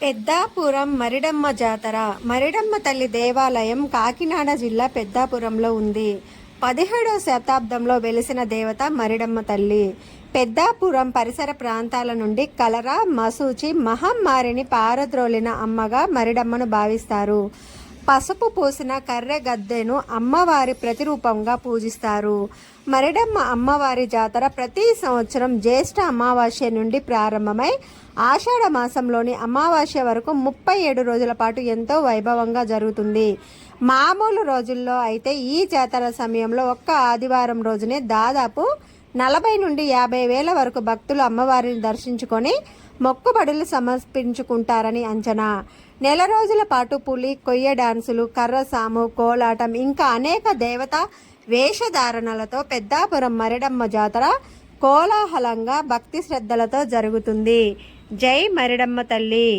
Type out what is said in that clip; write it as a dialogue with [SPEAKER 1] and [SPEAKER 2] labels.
[SPEAKER 1] పెద్దాపురం మరిడమ్మ జాతర. మరిడమ్మ తల్లి దేవాలయం కాకినాడ జిల్లా పెద్దాపురంలో ఉంది. 17వ శతాబ్దంలో వెలిసిన దేవత మరిడమ్మ తల్లి. పెద్దాపురం పరిసర ప్రాంతాల నుండి కలరా, మసూచి, మహమ్మారిని పారద్రోలిన అమ్మగా మరిడమ్మను భావిస్తారు. పసుపు పూసిన కర్రె గద్దెను అమ్మవారి ప్రతిరూపంగా పూజిస్తారు. మరిడమ్మ అమ్మవారి జాతర ప్రతి సంవత్సరం జ్యేష్ఠ అమావాస్య నుండి ప్రారంభమై ఆషాఢ మాసంలోని అమావాస్య వరకు 37 రోజుల పాటు ఎంతో వైభవంగా జరుగుతుంది. మామూలు రోజుల్లో అయితే ఈ జాతర సమయంలో ఒక్క ఆదివారం రోజునే దాదాపు 40 నుండి 50 వేల వరకు భక్తులు అమ్మవారిని దర్శించుకొని మొక్కుబడులు సమర్పించుకుంటారని అంచనా. నెల రోజుల పాటు పులి, కొయ్య డాన్సులు, కర్రసాము, కోలాటం ఇంకా అనేక దేవతా వేషధారణలతో పెద్దాపురం మరిడమ్మ జాతర కోలాహలంగా భక్తి శ్రద్ధలతో జరుగుతుంది. జై మరిడమ్మ తల్లి.